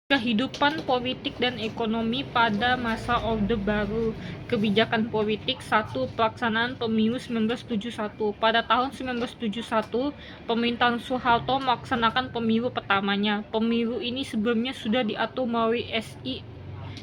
Kehidupan politik dan ekonomi pada masa Orde Baru. Kebijakan politik 1. Pelaksanaan pemilu 1971. Pada tahun 1971, pemerintahan Soeharto melaksanakan pemilu pertamanya. Pemilu ini sebelumnya sudah diatur melalui SI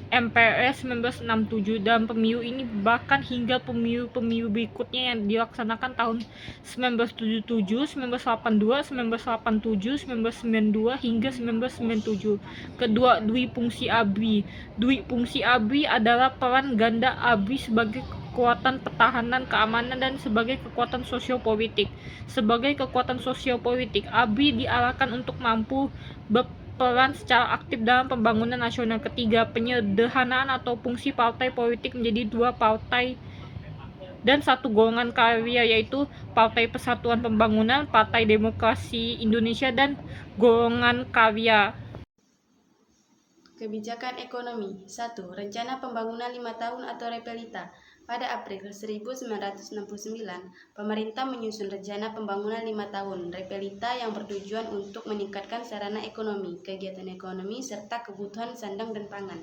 MPRS 1967, dan pemilu ini bahkan hingga pemilu-pemilu berikutnya yang dilaksanakan tahun 1977, 1982, 1987, 1992 hingga 1997. Kedua, dui fungsi ABRI. Dui fungsi ABRI adalah peran ganda ABRI sebagai kekuatan pertahanan keamanan dan sebagai kekuatan sosiopolitik. Sebagai kekuatan sosiopolitik, ABRI diarahkan untuk mampu berperan secara aktif dalam pembangunan nasional. Ketiga, penyederhanaan atau fungsi partai politik menjadi 2 partai dan 1 golongan karya, yaitu Partai Persatuan Pembangunan, Partai Demokrasi Indonesia, dan golongan karya. Kebijakan ekonomi 1. Rencana Pembangunan 5 tahun atau Repelita. Pada April 1969, pemerintah menyusun Rencana Pembangunan 5 tahun Repelita yang bertujuan untuk meningkatkan sarana ekonomi, kegiatan ekonomi, serta kebutuhan sandang dan pangan.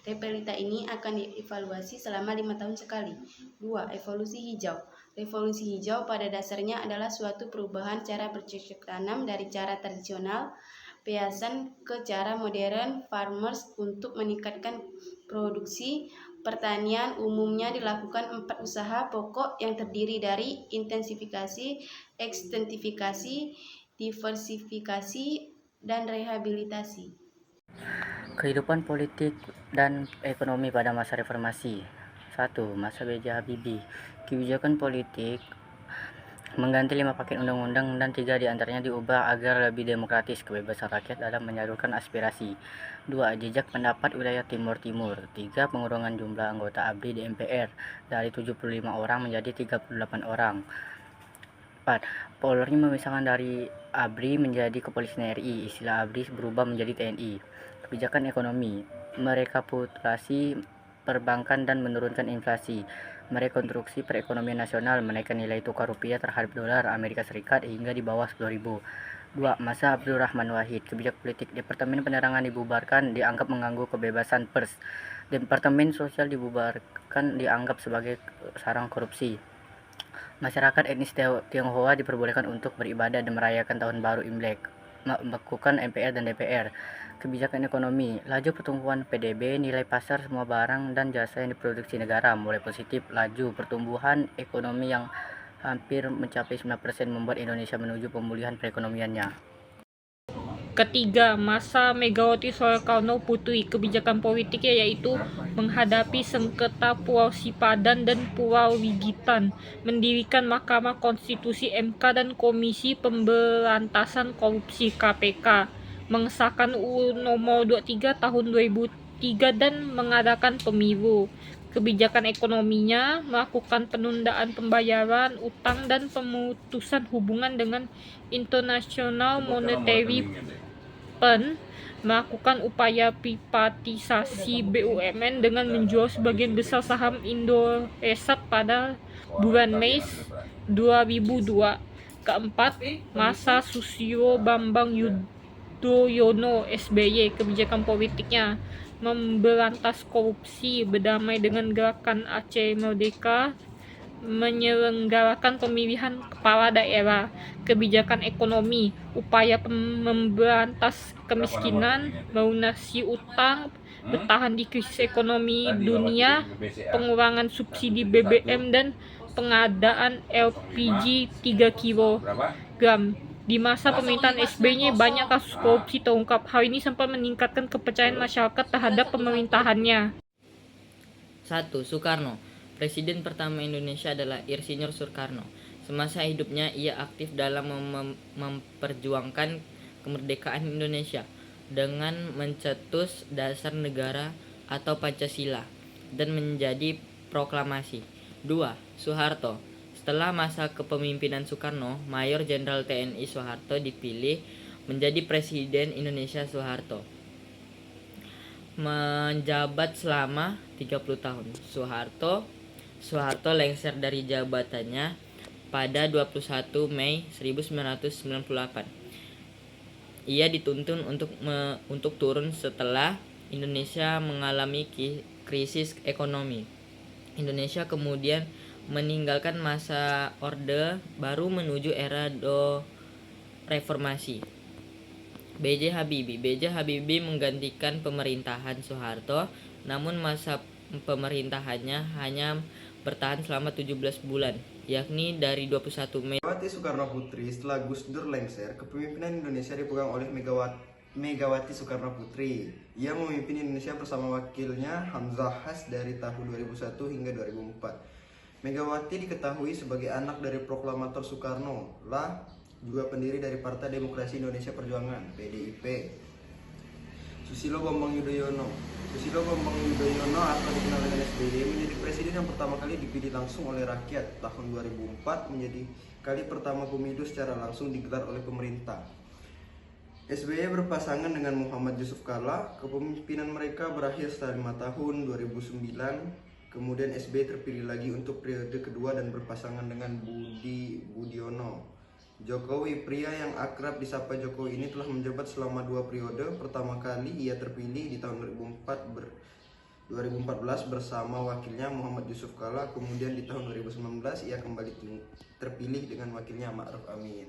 Repelita ini akan dievaluasi selama 5 tahun sekali. 2. Evolusi hijau. Revolusi hijau pada dasarnya adalah suatu perubahan cara bercocok tanam dari cara tradisional peasan ke cara modern farmers untuk meningkatkan produksi. Pertanian umumnya dilakukan 4 usaha pokok yang terdiri dari intensifikasi, ekstensifikasi, diversifikasi, dan rehabilitasi. Kehidupan politik dan ekonomi pada masa reformasi. 1. Masa B.J. Habibie. Kebijakan politik mengganti 5 paket undang-undang dan 3 diantaranya diubah agar lebih demokratis, kebebasan rakyat dalam menyalurkan aspirasi. 2. Jejak pendapat wilayah Timur Timur. 3. Pengurangan jumlah anggota ABRI di MPR dari 75 orang menjadi 38 orang. 4. Polri memisahkan dari ABRI menjadi Kepolisian RI. Istilah ABRI berubah menjadi TNI. Kebijakan ekonomi, merekapitulasi perbankan dan menurunkan inflasi, merekonstruksi perekonomian nasional, menaikkan nilai tukar rupiah terhadap dolar Amerika Serikat hingga di bawah 10.000. 2. Masa Abdurrahman Wahid. Kebijakan politik, Departemen Penerangan dibubarkan, dianggap mengganggu kebebasan pers. Departemen Sosial dibubarkan, dianggap sebagai sarang korupsi. Masyarakat etnis Tionghoa diperbolehkan untuk beribadah dan merayakan Tahun Baru Imlek. Membekukan MPR dan DPR. Kebijakan ekonomi, laju pertumbuhan PDB, nilai pasar semua barang dan jasa yang diproduksi negara mulai positif. Laju pertumbuhan ekonomi yang hampir mencapai 9% membuat Indonesia menuju pemulihan perekonomiannya. Ketiga, masa Megawati Soekarno Putri. Kebijakan politiknya yaitu menghadapi sengketa Pulau Sipadan dan Pulau Wigitan, mendirikan Mahkamah Konstitusi MK dan Komisi Pemberantasan Korupsi KPK, mengesahkan UU Nomor 23 Tahun 2003 dan mengadakan pemilu. Kebijakan ekonominya melakukan penundaan pembayaran utang dan pemutusan hubungan dengan International Monetary Fund, melakukan upaya privatisasi BUMN dengan menjual sebagian besar saham Indosat pada bulan Mei 2002. Keempat, masa Susilo Bambang Yudhoyono SBY. Kebijakan politiknya memberantas korupsi, berdamai dengan gerakan Aceh Merdeka, menyelenggarakan pemilihan kepala daerah. Kebijakan ekonomi, upaya memberantas kemiskinan, melunasi utang, bertahan di krisis ekonomi dunia, pengurangan subsidi BBM, dan pengadaan LPG 3 kg. Di masa pemerintahan SBY banyak kasus korupsi terungkap. Hal ini sempat meningkatkan kepercayaan masyarakat terhadap pemerintahannya. 1. Soekarno. Presiden pertama Indonesia adalah Insinyur Soekarno. Semasa hidupnya ia aktif dalam memperjuangkan kemerdekaan Indonesia dengan mencetus dasar negara atau Pancasila dan menjadi proklamasi. 2. Soeharto. Setelah masa kepemimpinan Soekarno, Mayor Jenderal TNI Soeharto dipilih menjadi Presiden Indonesia. Menjabat selama 30 tahun. Soeharto lengser dari jabatannya pada 21 Mei 1998. ia dituntun untuk turun setelah Indonesia mengalami krisis ekonomi. Indonesia kemudian meninggalkan masa Orde Baru menuju era reformasi. B.J. Habibie menggantikan pemerintahan Soeharto, namun masa pemerintahannya hanya bertahan selama 17 bulan, yakni dari 21 Mei. Megawati Soekarno Putri. Setelah Gus Dur lengser, kepemimpinan Indonesia dipegang oleh Megawati Soekarno Putri. Ia memimpin Indonesia bersama wakilnya Hamzah Has dari tahun 2001 hingga 2004. Megawati diketahui sebagai anak dari proklamator Soekarno, juga pendiri dari Partai Demokrasi Indonesia Perjuangan (PDIP). Susilo Bambang Yudhoyono atau dikenal dengan SBY menjadi presiden yang pertama kali dipilih langsung oleh rakyat. Tahun 2004 menjadi kali pertama pemilu secara langsung digelar oleh pemerintah. SBY berpasangan dengan Muhammad Yusuf Kalla. Kepemimpinan mereka berakhir setelah 5 tahun 2009. Kemudian SBY terpilih lagi untuk periode kedua dan berpasangan dengan Budi Budiono. Jokowi, pria yang akrab disapa Jokowi ini telah menjabat selama 2 periode. Pertama kali ia terpilih di tahun 2014 bersama wakilnya Muhammad Yusuf Kalla. Kemudian di tahun 2019 ia kembali terpilih dengan wakilnya Ma'ruf Amin.